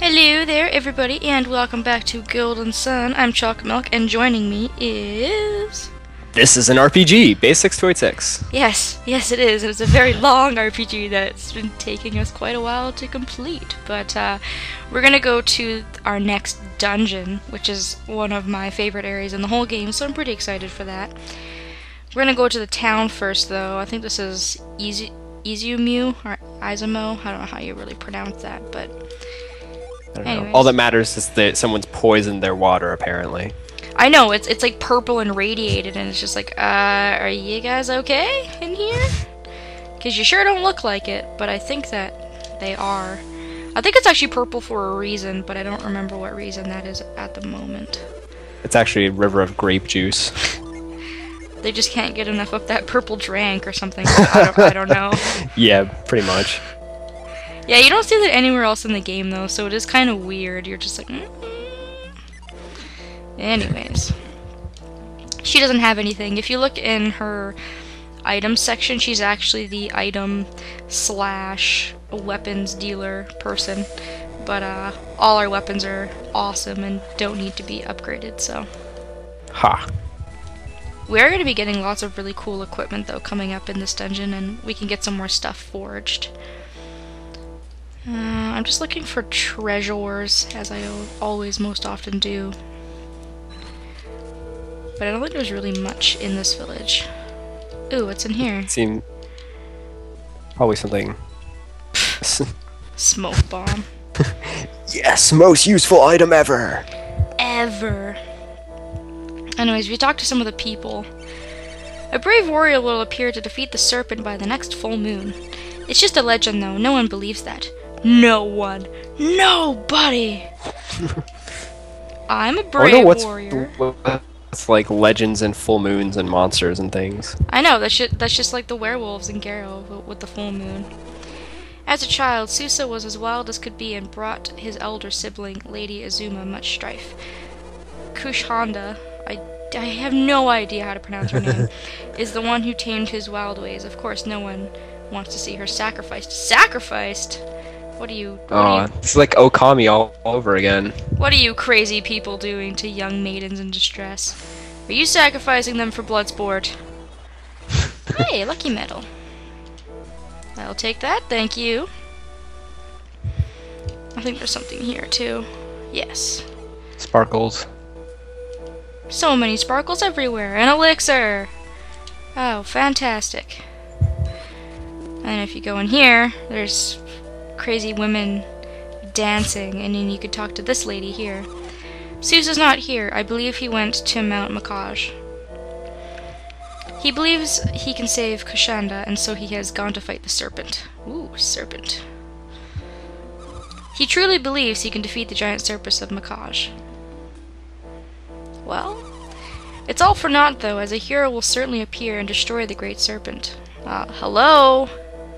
Hello there, everybody, and welcome back to Golden Sun. I'm Chocolate Milk, and joining me is... This is an RPG, Bass6286. Yes, it is. It's a very long RPG that's been taking us quite a while to complete. But we're gonna go to our next dungeon, which is one of my favorite areas in the whole game, so I'm pretty excited for that. We're gonna go to the town first, though. I think this is Izumo, or Izumo. I don't know how you really pronounce that, but... I don't know. All that matters is that someone's poisoned their water, apparently. I know, it's like purple and radiated, and it's just like, are you guys okay in here? Because you sure don't look like it, but I think that they are. I think it's actually purple for a reason, but I don't remember what reason that is at the moment. It's actually a river of grape juice. They just can't get enough of that purple drink or something. I don't know. Yeah, pretty much. Yeah, you don't see that anywhere else in the game, though, so it is kind of weird. You're just like, Anyways. She doesn't have anything. If you look in her items section, she's actually the item / weapons dealer person. But all our weapons are awesome and don't need to be upgraded, so... Ha. We're going to be getting lots of really cool equipment, though, coming up in this dungeon, and we can get some more stuff forged. I'm just looking for treasures, as I always most often do. But I don't think there's really much in this village. Ooh, what's in here? Seem probably something. Smoke bomb. Yes, most useful item ever. Ever. Anyways, we talked to some of the people. A brave warrior will appear to defeat the serpent by the next full moon. It's just a legend, though. No one believes that. No one. Nobody. I'm a brave warrior. It's like legends and full moons and monsters and things. I know, that's just like the werewolves in Garo with the full moon. As a child, Susa was as wild as could be and brought his elder sibling, Lady Izumo, much strife. Kushanda, I have no idea how to pronounce her name, is the one who tamed his wild ways. Of course, no one wants to see her sacrificed. Sacrificed? What are you... It's like Okami all over again. What are you crazy people doing to young maidens in distress? Are you sacrificing them for blood sport? Hey, lucky medal. I'll take that, thank you. I think there's something here, too. Yes. Sparkles. So many sparkles everywhere. An elixir! Oh, fantastic. And if you go in here, there's crazy women dancing, and then you could talk to this lady here. Susa's not here. I believe he went to Mount Makaj. He believes he can save Kushanda, and so he has gone to fight the serpent. Ooh, serpent. He truly believes he can defeat the giant serpent of Makaj. Well, it's all for naught, though, as a hero will certainly appear and destroy the great serpent. Hello?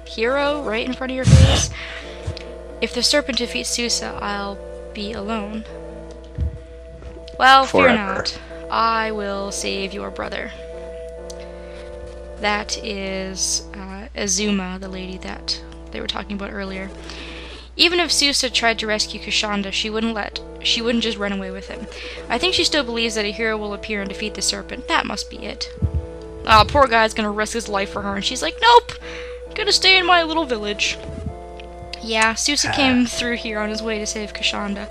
Hero? Right in front of your face? If the serpent defeats Susa, I'll be alone. Well, Forever. Fear not. I will save your brother. That is Azuma, the lady that they were talking about earlier. Even if Susa tried to rescue Kushanda, she wouldn't just run away with him. I think she still believes that a hero will appear and defeat the serpent. That must be it. Oh, poor guy's gonna risk his life for her, and she's like, nope! I'm gonna stay in my little village. Yeah, Susa came through here on his way to save Kushanda.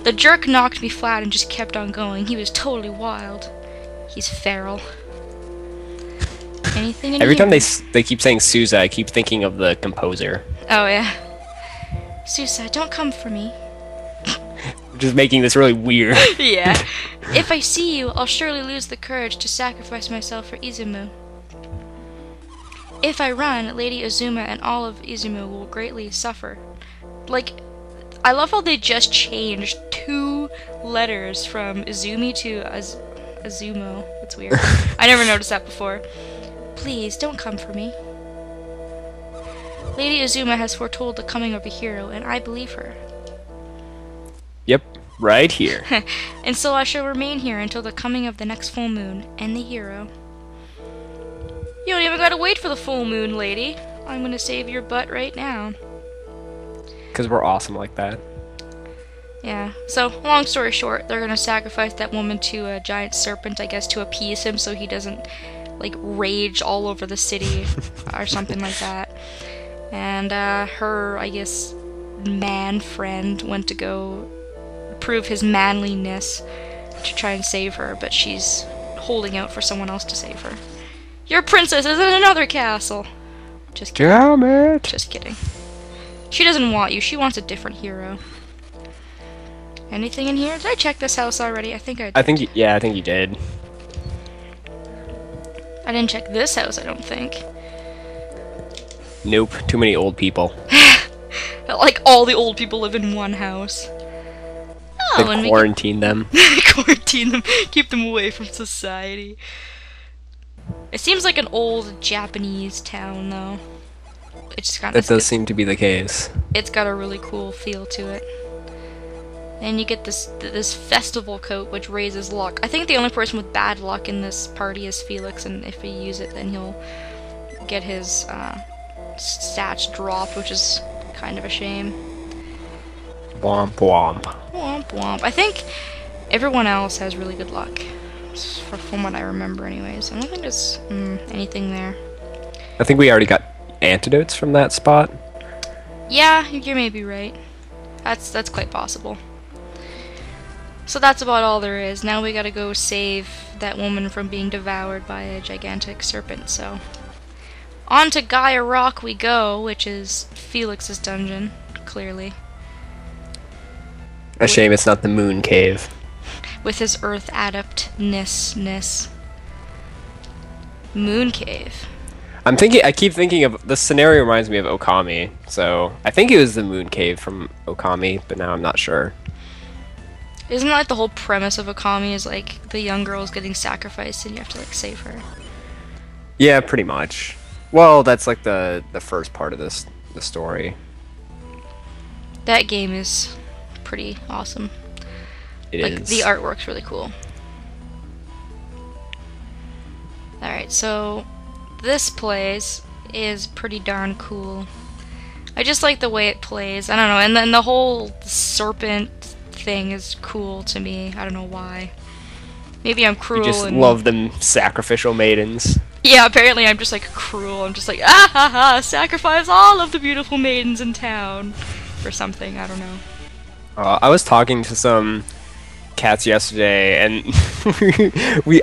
The jerk knocked me flat and just kept on going. He was totally wild. He's feral. Anything in Every here? time they keep saying Sousa, I keep thinking of the composer. Oh, yeah. Susa, don't come for me. Just making this really weird. Yeah. If I see you, I'll surely lose the courage to sacrifice myself for Izumo. If I run, Lady Azuma and all of Izumo will greatly suffer. Like, I love how they just changed 2 letters from Izumi to Izumo. That's weird. I never noticed that before. Please, don't come for me. Lady Azuma has foretold the coming of a hero, and I believe her. Yep, right here. And so I shall remain here until the coming of the next full moon, and the hero. You don't even gotta wait for the full moon, lady. I'm gonna save your butt right now. Because we're awesome like that. Yeah, so long story short, they're gonna sacrifice that woman to a giant serpent, I guess, to appease him so he doesn't, like, rage all over the city or something like that. And her, I guess, man friend went to go prove his manliness to try and save her, but she's holding out for someone else to save her. Your princess is in another castle! Just kidding. Damn it! Just kidding. She doesn't want you, she wants a different hero. Anything in here? Did I check this house already? I think I did. I think you did. I didn't check this house, I don't think. Nope, too many old people. Like, all the old people live in one house. Oh, and quarantine them. Quarantine them, keep them away from society. It seems like an old Japanese town, though. It's kind of. That does seem to be the case. It's got a really cool feel to it. And you get this festival coat, which raises luck. I think the only person with bad luck in this party is Felix, and if he use it, then he'll get his stats dropped, which is kind of a shame. Womp womp. Womp womp. I think everyone else has really good luck, from what I remember anyways. I don't think there's anything there. I think we already got antidotes from that spot. Yeah, you may be right. That's quite possible. So that's about all there is. Now we gotta go save that woman from being devoured by a gigantic serpent, so... On to Gaia Rock we go, which is Felix's dungeon, clearly. A shame it's not the Moon Cave. With his Earth adeptness. Moon Cave. I keep thinking of, the scenario reminds me of Okami, so I think it was the Moon Cave from Okami, but now I'm not sure. Isn't that like the whole premise of Okami is like the young girl is getting sacrificed and you have to like save her? Yeah, pretty much. Well, that's like the first part of the story. That game is pretty awesome. It is. The artwork's really cool. Alright, so this plays is pretty darn cool. I just like the way it plays. I don't know, and then the whole serpent thing is cool to me. I don't know why. Maybe I'm cruel. You just love them sacrificial maidens. Yeah, apparently I'm just like cruel. I'm just like, ah ha ha, sacrifice all of the beautiful maidens in town. Or something, I don't know. I was talking to some cats yesterday, and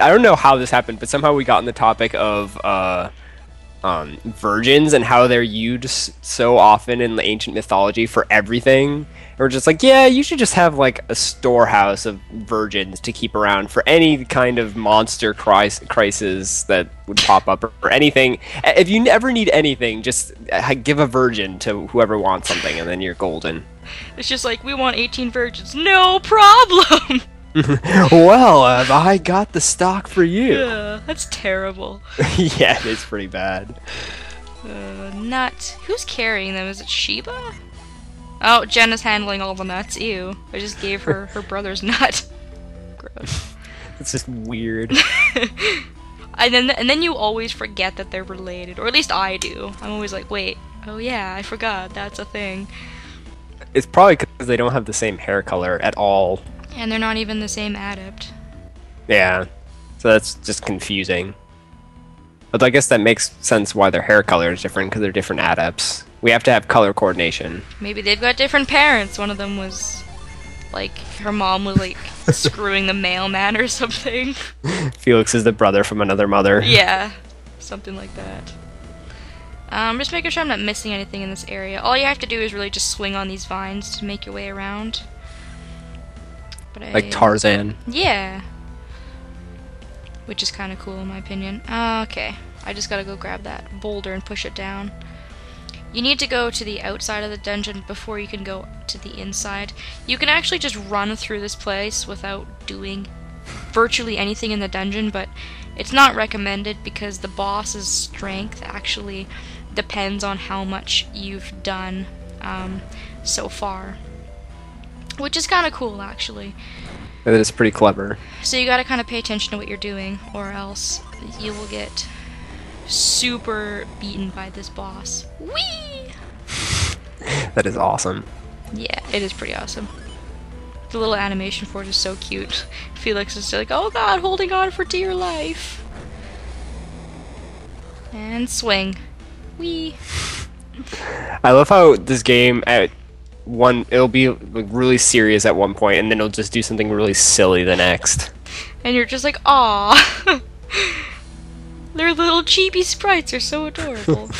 I don't know how this happened, but somehow we got on the topic of virgins and how they're used so often in the ancient mythology for everything. And we're just like, yeah, you should just have like a storehouse of virgins to keep around for any kind of monster crisis that would pop up or anything. If you ever need anything, just give a virgin to whoever wants something, and then you're golden. It's just like, we want 18 virgins. No problem! Well, I got the stock for you. Yeah, that's terrible. Yeah, it's pretty bad. Nut. Who's carrying them? Is it Sheba? Oh, Jenna's handling all the nuts. Ew. I just gave her her brother's nut. Gross. It's just weird. And then you always forget that they're related, or at least I do. I'm always like, wait, oh yeah, I forgot, that's a thing. It's probably because they don't have the same hair color at all. And they're not even the same adept. Yeah, so that's just confusing. But I guess that makes sense why their hair color is different, because they're different adepts. We have to have color coordination. Maybe they've got different parents. One of them was, like, her mom was, like, screwing the mailman or something. Felix is the brother from another mother. Yeah, something like that. Just making sure I'm not missing anything in this area. All you have to do is really just swing on these vines to make your way around. But like Tarzan. Yeah. Which is kind of cool in my opinion. Okay, I just gotta go grab that boulder and push it down. You need to go to the outside of the dungeon before you can go to the inside. You can actually just run through this place without doing virtually anything in the dungeon, but it's not recommended because the boss's strength actually depends on how much you've done so far. Which is kind of cool, actually. That is pretty clever. So you gotta kind of pay attention to what you're doing, or else you will get super beaten by this boss. Whee! That is awesome. Yeah, it is pretty awesome. The little animation for it is so cute. Felix is like, oh god, holding on for dear life. And swing. Whee. I love how this game it'll be like really serious at one point, and then it'll just do something really silly the next. And you're just like, aw. Their little chibi sprites are so adorable.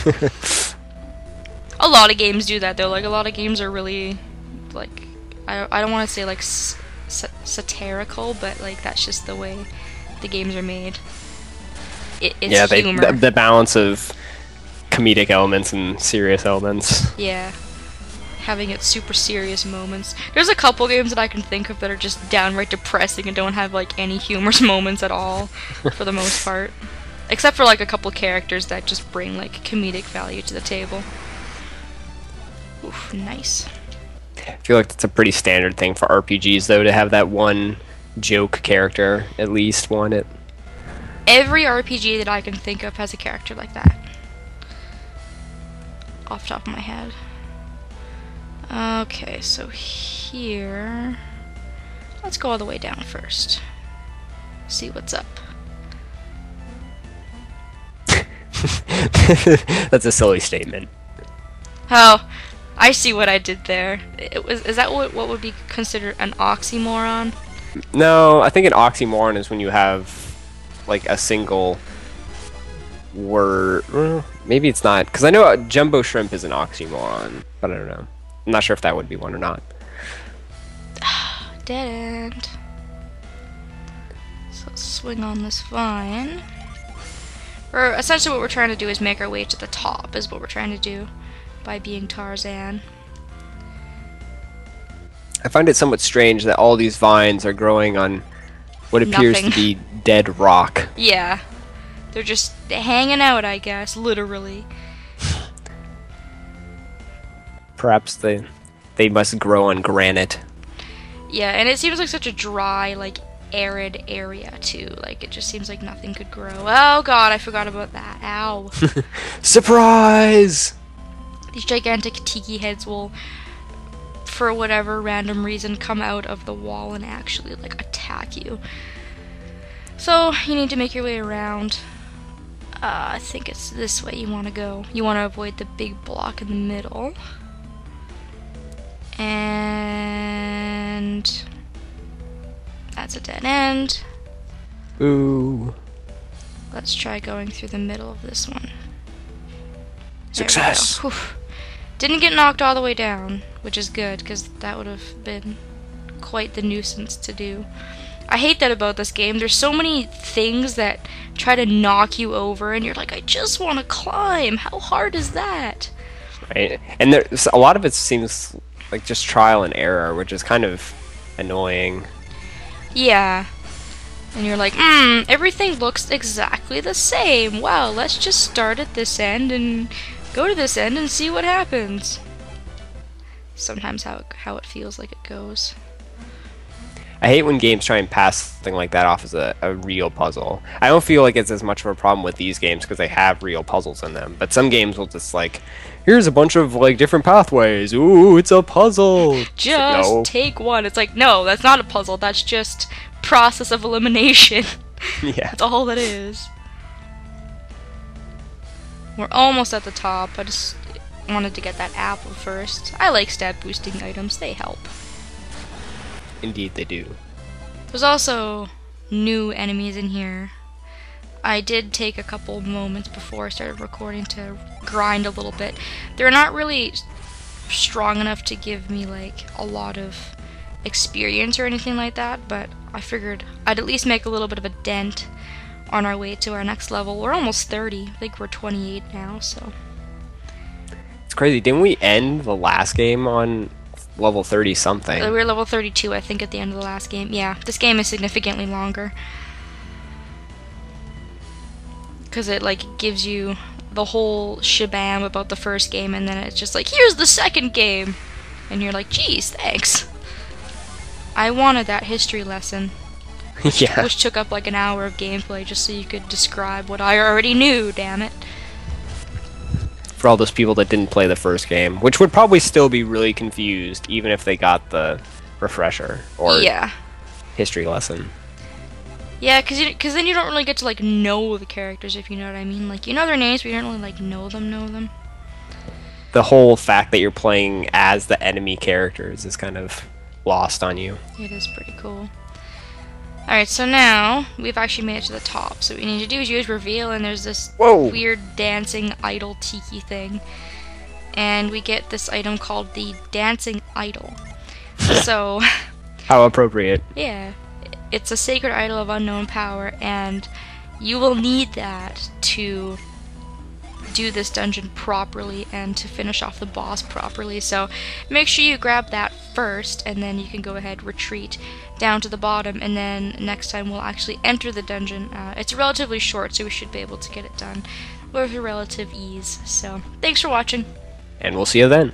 A lot of games do that though. Like, a lot of games are really, like, I don't want to say like satirical, but like that's just the way the games are made. It's humor. The balance of comedic elements and serious elements. Yeah. Having its super serious moments. There's a couple games that I can think of that are just downright depressing and don't have like any humorous moments at all, for the most part. Except for like a couple characters that just bring like comedic value to the table. Oof, nice. I feel like that's a pretty standard thing for RPGs though, to have that one joke character, at least one. Every RPG that I can think of has a character like that. Off the top of my head. Okay, so here... Let's go all the way down first. See what's up. That's a silly statement. Oh, I see what I did there. Is that what would be considered an oxymoron? No, I think an oxymoron is when you have like a single word. Maybe it's not, because I know jumbo shrimp is an oxymoron, but I don't know. I'm not sure if that would be one or not. Dead end. So let's swing on this vine. Or essentially what we're trying to do is make our way to the top, is what we're trying to do by being Tarzan. I find it somewhat strange that all these vines are growing on what appears to be dead rock. Yeah. They're just hanging out, I guess, literally. Perhaps they must grow on granite. Yeah, and it seems like such a dry, like, arid area, too. Like, it just seems like nothing could grow. Oh god, I forgot about that. Ow. Surprise! These gigantic tiki heads will, for whatever random reason, come out of the wall and actually, like, attack you. So, you need to make your way around. I think it's this way you want to go. You want to avoid the big block in the middle. And that's a dead end. Ooh. Let's try going through the middle of this one. Success! Didn't get knocked all the way down, which is good, because that would have been quite the nuisance to do. I hate that about this game. There's so many things that try to knock you over, and you're like, I just want to climb. How hard is that? Right, and there's a lot of it seems like just trial and error, which is kind of annoying. Yeah. And you're like, everything looks exactly the same. Wow, let's just start at this end and go to this end and see what happens. Sometimes how it feels like it goes. I hate when games try and pass something like that off as a real puzzle. I don't feel like it's as much of a problem with these games because they have real puzzles in them. But some games will just like, here's a bunch of like different pathways. Ooh, it's a puzzle. Just no. Take one. It's like, no, that's not a puzzle. That's just process of elimination. Yeah. That's all that is. We're almost at the top. I just wanted to get that apple first. I like stat boosting items. They help. Indeed they do. There's also new enemies in here. I did take a couple moments before I started recording to grind a little bit. They're not really strong enough to give me like a lot of experience or anything like that, but I figured I'd at least make a little bit of a dent on our way to our next level. We're almost 30. I think we're 28 now, so. It's crazy. Didn't we end the last game on level 30 something? We were level 32, I think, at the end of the last game. Yeah, this game is significantly longer. Because it, like, gives you the whole shabam about the first game, and then it's just like, here's the second game! And you're like, geez, thanks. I wanted that history lesson. Yeah. Which took up like an hour of gameplay just so you could describe what I already knew, damn it. For all those people that didn't play the first game, which would probably still be really confused, even if they got the refresher or Yeah. history lesson. Yeah, cause then you don't really get to like know the characters, if you know what I mean. Like you know their names, but you don't really like know them. The whole fact that you're playing as the enemy characters is kind of lost on you. It is pretty cool. Alright, so now we've actually made it to the top. So what we need to do is use reveal, and there's this weird dancing idol tiki thing. And we get this item called the dancing idol. So How appropriate. yeah, it's a sacred idol of unknown power, and you will need that to do this dungeon properly and to finish off the boss properly. So make sure you grab that first, and then you can go ahead, retreat down to the bottom, and then next time we'll actually enter the dungeon. It's relatively short, so we should be able to get it done with relative ease. So thanks for watching. And we'll see you then.